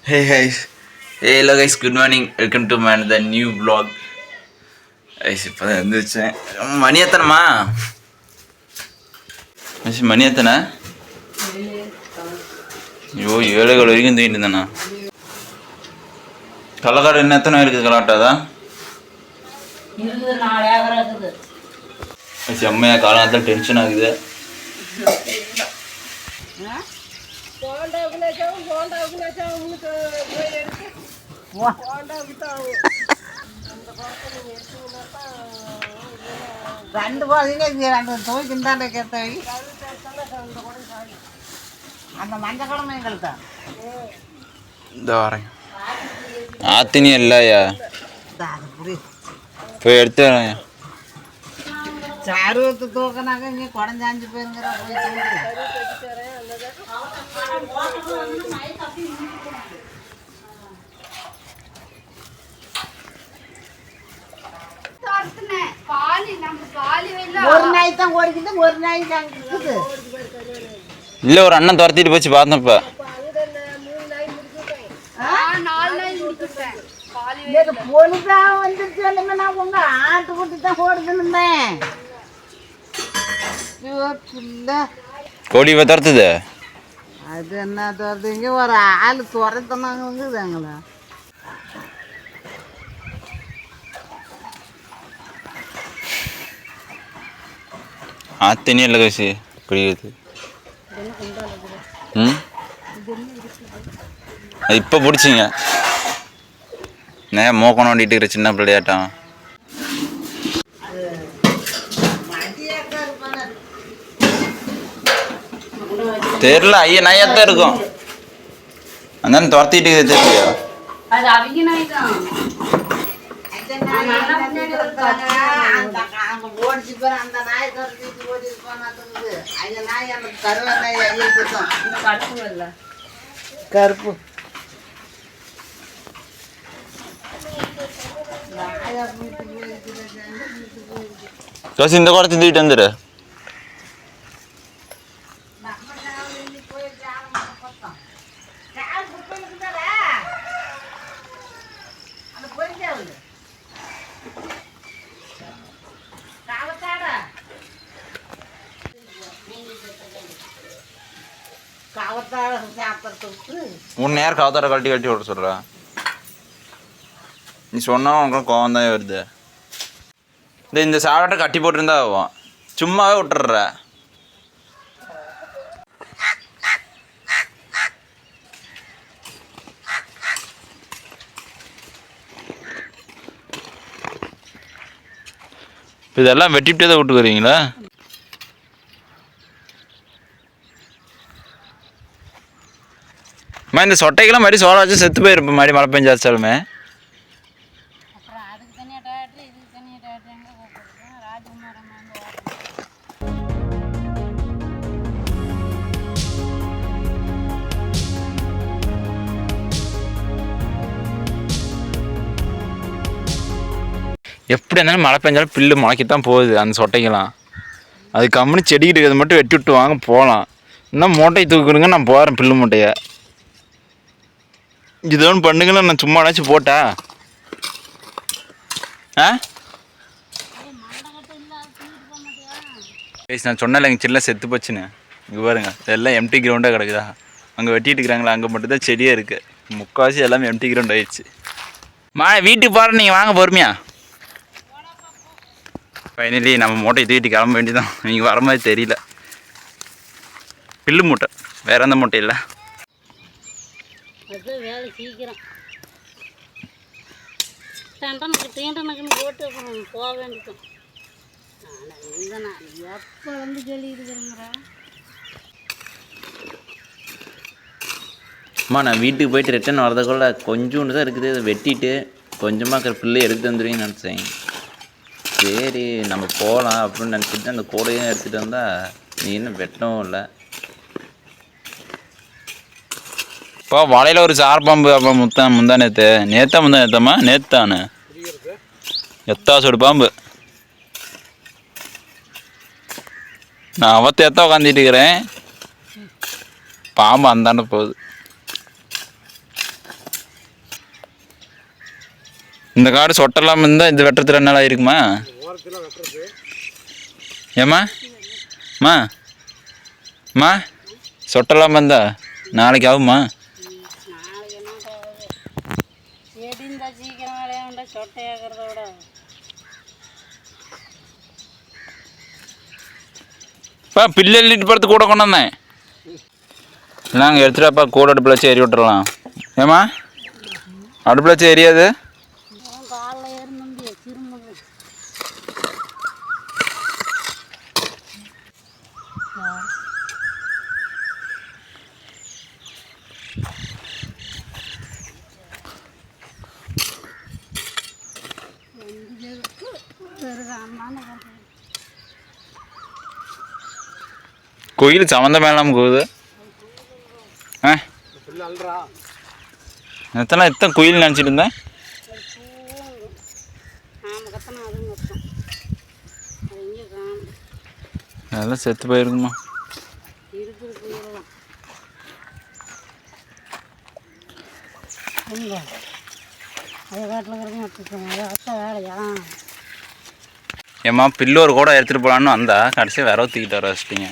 Hey guys, hey hello guys, good morning. Welcome to my the new vlog. ஐஸ் இப்போ தான் எழுந்திரிச்சேன். மணி எத்தனைம்மா? மணி எத்தனை? ஐயோ 7 வரைக்கும் தூங்கிட்டு இருந்தேண்ணா. கள்ளக்காடு என்ன எத்தனை இருக்குது கலாட்டாதான்? செம்மையா காலத்தில் டென்ஷன் ஆகுது. ரெண்டு போதீங்க ரெண்டு துவைக்கின்றாண்ட கேட்டாய் அந்த மஞ்சள் கிழமை எங்கள்கிட்ட இந்த வரேன் ஆத்தினி இல்லையா போய் எடுத்து வரேன். சாருவத்து தூக்கினாக்க இங்கே குடஞ்சாஞ்சு போயிருங்கிற ஒரு நாய் தான் ஓடிக்குது ஒரு நாய் தான் இருக்குது. இல்லை ஒரு அண்ணன் துரத்திட்டு போச்சு பார்த்தப்ப பொழுதா வந்துருச்சு இல்லைங்க. நான் உங்க ஆட்டுக்குட்டி தான் ஓடுதுன்னு கோழி இப்போ துரத்துது. அது என்ன துரத்துங்க ஒரு ஆள் துரத்தனாங்கங்களா. ஆத்தினி இல்லை கசி குடிக்கிறது. அது இப்போ பிடிச்சிங்க மோக்கணும் ஓண்டிட்டு இருக்கிற சின்ன பிள்ளையாட்டம். தெரியல ஐயா நாயாத்தான் இருக்கும். அந்த துரத்திட்டு தெரியலையா? ஓடிச்சு பேர் அந்த நாய் துரத்திட்டு ஓடி போனாக்குது. அந்த நாய் அந்த கருவ நாய் ஐயா கருப்பு கசி இந்த குடத்தை தூக்கிட்டு வந்துடு. உன் நேரம் கவத்தார கழட்டி கழட்டி விட சொல்ற. நீ சொன்னா உனக்கு கோவம் தான் வருது. இந்த சாப்பாட்டை கட்டி போட்டுருந்தா ஆகும், சும்மாவே விட்டுற. இதெல்லாம் வெட்டிவிட்டே தான் விட்டு வரீங்களா? அம்மா இந்த சொட்டைக்கெல்லாம் மாதிரி சோளம் வச்சு செத்து போயிருப்பேன் மாதிரி மழை பெஞ்சாச்சாலுமே. எப்படி இருந்தாலும் மழை பெஞ்சாலும் புல்லு முளைக்கத்தான் போகுது அந்த சொட்டைக்கெல்லாம். அது கம்முன்னு செடிக்கிட்டு இருக்கிறது மட்டும் வெட்டி விட்டு வாங்க போகலாம். இன்னும் மூட்டையை தூக்கிடுங்க, நான் போகிறேன் புல்லு மூட்டையை. இது ஒன்று பண்ணுங்களா, நான் சும்மானாச்சும் போட்டா நான் சொன்னல எங்கள் செல்ல செத்து போச்சுன்னு. இங்கே பாருங்க எல்லாம் எம்டி கிரவுண்டாக கிடக்குதா. அங்கே வெட்டிட்டு இருக்கிறாங்களா, அங்கே மட்டும்தான் செடியாக இருக்குது. முக்கால்வாசி எல்லாமே எம்டி கிரவுண்ட் ஆயிடுச்சு. வீட்டுக்கு போகிறேன், நீங்கள் வாங்க பொறுமையா. ஃபைனலி நம்ம மூட்டையை தூக்கிட்டு கிளம்ப வேண்டியதான். நீங்கள் வர மாதிரி தெரியல. பில்லு மூட்டை, வேற எந்த மூட்டை இல்லை. வேலை சீக்கிரம் போட்டு போக வேண்டியது. நான் எப்போ வந்து சொல்லியிருக்கிறேங்கிறா. அம்மா நான் வீட்டுக்கு போயிட்டு ரிட்டன் வரதுக்குள்ள கொஞ்சோண்டு தான் இருக்குது. அதை வெட்டிட்டு கொஞ்சமாக இருக்கிற பிள்ளை எடுத்து வந்துடுவீங்கன்னு நினச்சேன். சரி நம்ம போகலாம் அப்படின்னு நினச்சிட்டு அந்த கூடையும் எடுத்துகிட்டு வந்தால் நீ இன்னும் வெட்டவும் இல்லை. இப்போ வலையில் ஒரு சார் பாம்பு அப்போ முந்தா நேத்தாம்மா நேத்தானு எத்தாசோடு பாம்பு. நான் அவத்த எத்த உட்காந்துட்டு இருக்கிறேன், பாம்பு அந்தாண்ட போகுது. இந்த காடு சொட்டெல்லாம் இருந்தால் இந்த வெட்டுறது 2 நாள் ஆயிருக்குமா? ஏம்மா மா மா சொட்டெல்லாம் இருந்தா நாளைக்கு ஆகுமா? நாளைக்கு என்ன ஆகுது? செடி இருந்தால் சீக்கிரம் வேலையாண்டா சொட்டையாகிறத விட. இப்போ பில்லு எல்லிட்டு படுத்து கூட கொண்டு வந்தேன். நாங்கள் எடுத்துட்டாப்பா கூட அடுப்பில் வச்சு எரி விட்டுறலாம். ஏம்மா அடுப்பில் வச்சு எரியாது? காலைல ஏறினு திரும்ப கோயில் சம்மந்தம் இல்லாமல் போகுது. எத்தனை கோயில் நினச்சிட்டு இருந்தேன். அதெல்லாம் செத்து போயிருக்குமா? ஏம்மா பில்லு ஒரு கூட எடுத்துகிட்டு போகலான்னு வந்தா கடைசியாக விரவு தூக்கிட்டு வர வச்சிட்டிங்க.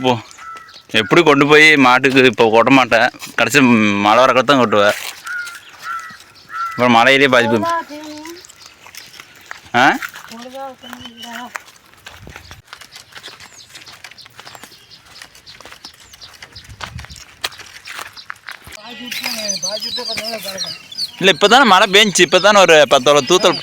போ எப்படி கொண்டு போய் மாட்டுக்கு இப்போ கொட்ட மாட்டேன். கடைசி மழை வரக்கத்தான் கொட்டுவேன். அப்புறம் மழையிலே பாதிப்பு. ஆ இல்லை இப்போ தானே மழை பெஞ்சிச்சு. இப்போ தானே ஒரு 10 தூத்தல்.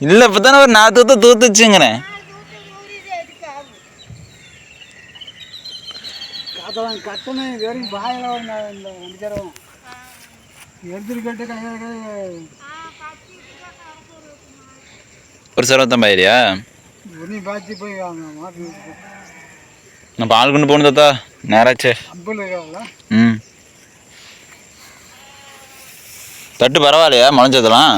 இல்லை இப்போ தானே ஒரு 4 தூத்தல் தூத்துச்சுங்கிறேன். ஒரு 75,000 நான் பால் கொண்டு போகணும் தாத்தா. நேராச்சே. ம் தட்டு பரவாயில்லையா முளைஞ்சதெல்லாம்?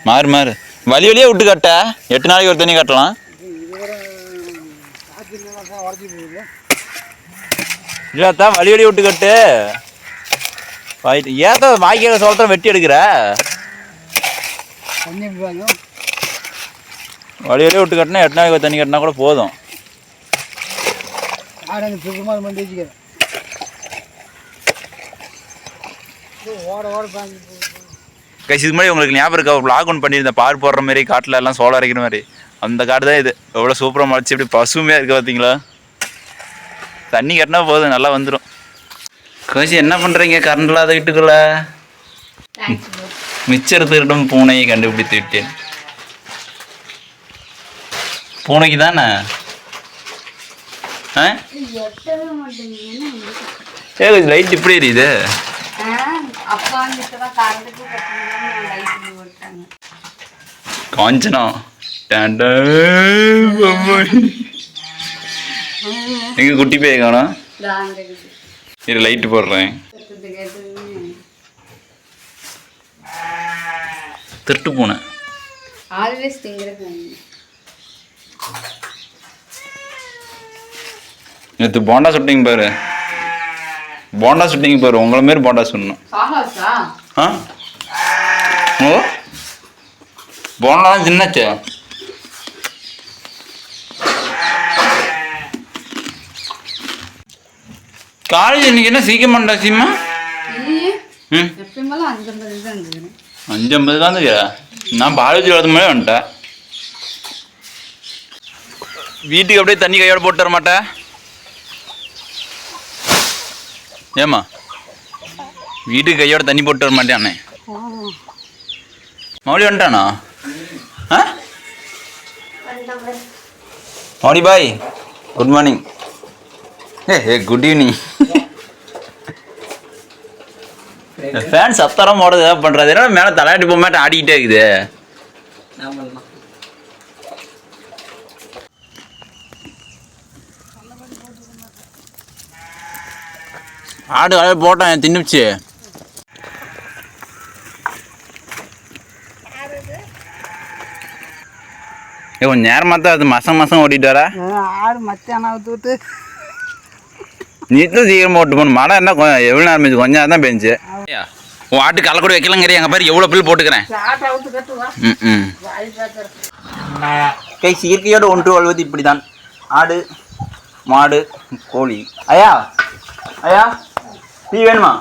மாறு வழியே விட்டு கட்ட 8 நாளைக்கு ஒரு தண்ணி கட்டலாம். இல்லாத்தா வழியே விட்டு கட்டு. ஏத்தா வாய்க்கால சோளத்தில் வெட்டி எடுக்கிற? வழியே விட்டு கட்டினா 8 நாளைக்கு ஒரு தண்ணி கட்டினா கூட போதும். இதுக்கு முன்னாடி உங்களுக்கு ஞாபகம் இருக்கா? ஒரு vlog ஒன்று பண்ணியிருந்தேன். பார் போடுற மாதிரி காட்டில் எல்லாம் சோளம் அரைக்கிற மாதிரி. அந்த காடு தான் இது. எவ்வளோ சூப்பராக முளைச்சி இப்படி பசுமையாக இருக்க பார்த்தீங்களா? தண்ணி கட்டினா போதும் நல்லா வந்துடும். கோசி என்ன பண்ணுறீங்க கரண்ட் இல்லாத வீட்டுக்குள்ள? மிச்சர் திருடும் பூனையை கண்டுபிடித்து விட்டேன். பூனைக்கு தானே? லைட் இப்படி எரியுது. காஞ்சனா எங்க குட்டி போய் காணோம். இது லைட்டு போடுறேன். திருட்டு பூனை. நேற்று போண்டா சுட்டிங்க பாரு. போண்டா சுட்டிங்க பாரு. உங்களை மாரி போண்டா சுடணும். ஆ ஓ போண்டா தான் சின்னச்சு. காலேஜ் இன்னைக்கு என்ன சீக்கிரமாண்டா சீமா? 5:50 தான் வந்துக்கிறா. நான் பாலாஜி வரது மாதிரி வந்துட்டேன். வீட்டுக்கு அப்படியே தண்ணி கையோட போட்டு தர மாட்டேன். ஏம்மா வீட்டுக்கு கையோட தண்ணி போட்டு வர மாட்டேன் அண்ணே. மௌலி வந்துட்டானா? ஆ மௌலி பாய் குட் மார்னிங். ஏ குட் ஈவினிங். ஃபேன் சத்தரம் போடுறது ஏதாவது பண்ணுறது. ஏன்னா மேலே தலையாட்டி போக மாட்டேன் ஆடிக்கிட்டே இருக்குது. ஆடு அழகு போட்டேன் தின்னுச்சு. கொஞ்சம் நேரமாக தான் அது மாதம் ஓட்டிட்டு வரா. ஆடு மத்தியானம் அவுத்து விட்டு நீட்டும் சீக்கிரமாக ஓட்டு போகணும். மழை என்ன எவ்வளோ நேரம் பெஞ்சு கொஞ்சம் நேரம் தான் பெஞ்சு. உன் ஆட்டு கலக்கூட வைக்கலங்கிற எங்கள் பாரு எவ்வளோ பில் போட்டுக்கிறேன். ஆட்டை அவுத்து கட்டுவா ம் வாய் பார்த்துறேன். கை இயற்கையோட ஒன்று வாழ்வது இப்படி தான். ஆடு மாடு கோழி. ஐயா ஐயா டீ வேணுமா?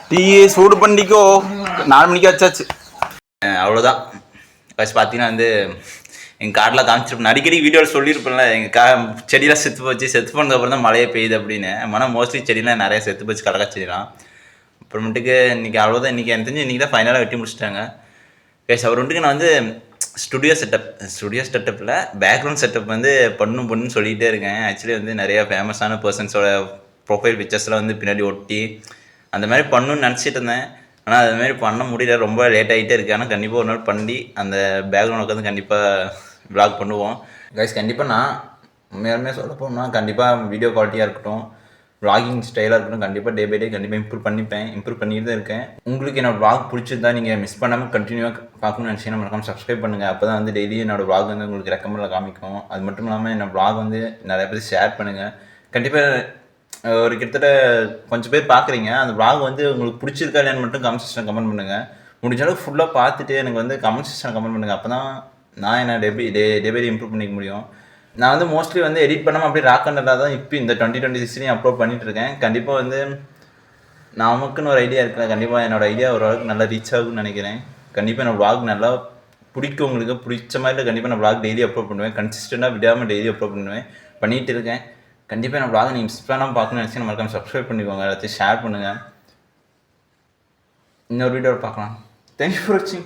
டீ சூடு பண்ணிக்கோ. 4 மணிக்கு வச்சாச்சு. அவ்வளோதான் ஃபஸ்ட் பார்த்தீங்கன்னா வந்து எங்கள் காட்டில் காமிச்சிருப்பேன். அடிக்கடி வீடியோவில் சொல்லியிருப்பேன்ல எங்கள் செடியெலாம் செத்து போச்சு, செத்து போனதுக்கப்புறம் தான் மழையே பெய்யுது அப்படின்னு. ஆனால் மோஸ்ட்லி செடியெலாம் நிறையா செத்து போச்சு, கடற்கா செடிலாம். அப்புறமேட்டுக்கு இன்றைக்கி அவ்வளோதான். இன்றைக்கி எனக்கு தெரிஞ்சு இன்றைக்கி தான் ஃபைனலாக வெட்டி முடிச்சிட்டாங்க. கைஸ் அப்புறமேட்டுக்கு நான் வந்து ஸ்டுடியோ செட்டப்பில் பேக்ரவுண்ட் செட்டப் வந்து பண்ணுன்னு சொல்லிகிட்டே இருக்கேன். ஆக்சுவலி வந்து நிறையா ஃபேமஸான பர்சன்ஸோட ப்ரொஃபைல் பிக்சர்ஸ்லாம் வந்து பின்னாடி ஒட்டி அந்த மாதிரி பண்ணணும்னு நினச்சிட்டு இருந்தேன். ஆனால் அதுமாதிரி பண்ண முடியல, ரொம்ப லேட் ஆகிட்டே இருக்குது. ஆனால் கண்டிப்பாக ஒரு நாள் பண்ணி அந்த பேக்ரவுண்ட் உட்காந்து கண்டிப்பாக விளாக் பண்ணுவோம். கைஸ் கண்டிப்பாக நான் உண்மையாலுமே சொல்ல போனால் கண்டிப்பாக வீடியோ குவாலிட்டியாக இருக்கட்டும், விளாகிங் ஸ்டைலாக இருக்கட்டும், கண்டிப்பாக டே பை டே கண்டிப்பாக இம்ப்ரூவ் பண்ணிட்டு தான் இருக்கேன். உங்களுக்கு என்னோடய விளாக் பிடிச்சிருந்தா நீங்கள் மிஸ் பண்ணாமல் கண்டினியூவாக பார்க்கணும்னு நினச்சிங்கன்னா மறக்காம சப்ஸ்கிரைப் பண்ணுங்கள். அப்போ தான் வந்து டெய்லி என்னோடய விளாக் வந்து உங்களுக்கு ரெக்கமெண்டில் காமிக்கும். அது மட்டும் இல்லாமல் என்னோடய விளாக் வந்து நிறைய பேர் ஷேர் பண்ணுங்கள். கண்டிப்பாக ஒரு கிட்டத்தட்ட கொஞ்சம் பேர் பார்க்குறீங்க. அந்த விளாக் வந்து உங்களுக்கு பிடிச்சிருக்கா இல்லைன்னு மட்டும் கமெண்ட் செக்ஷன் கமெண்ட் பண்ணுங்கள். முடிஞ்ச அளவுக்கு ஃபுல்லாக பார்த்துட்டு எனக்கு வந்து கமெண்ட் செக்ஷன் கமெண்ட் பண்ணுங்கள். அப்போ தான் நான் என்ன டே பை டே இம்ப்ரூவ் பண்ணிக்க முடியும். நான் வந்து மோஸ்ட்லி வந்து எடிட் பண்ணாமல் அப்படியே ராக்கண்டலாக தான் இப்போ இந்த 2026 அப்லோட் பண்ணிகிட்டு இருக்கேன். கண்டிப்பாக வந்து நமக்குன்னு ஒரு ஐடியா இருக்குல்ல, கண்டிப்பாக என்னோடய ஐடியா ஓரளவுக்கு நல்லா ரீச் ஆகும்னு நினைக்கிறேன். கண்டிப்பாக என்னோடய விளாக் நல்லா பிடிக்கும். உங்களுக்கு பிடிச்ச மாதிரி கண்டிப்பாக நான் விளாக் டெய்லி அப்லோட் பண்ணுவேன். கன்சிஸ்டண்ட்டாக விடாமல் டெய்லி அப்லோட் பண்ணிகிட்டு இருக்கேன். கண்டிப்பாக நான் விளாக் நீங்கள் மிஸ் பண்ணாமல் பார்க்கணும்னு நினச்சி மறக்காம சப்ஸ்கிரைப் பண்ணிக்கோங்க, எல்லாத்தையும் ஷேர் பண்ணுங்கள். இன்னொரு வீடியோவில் பார்க்கலாம். தேங்க்யூ ஃபார் வாட்சிங்.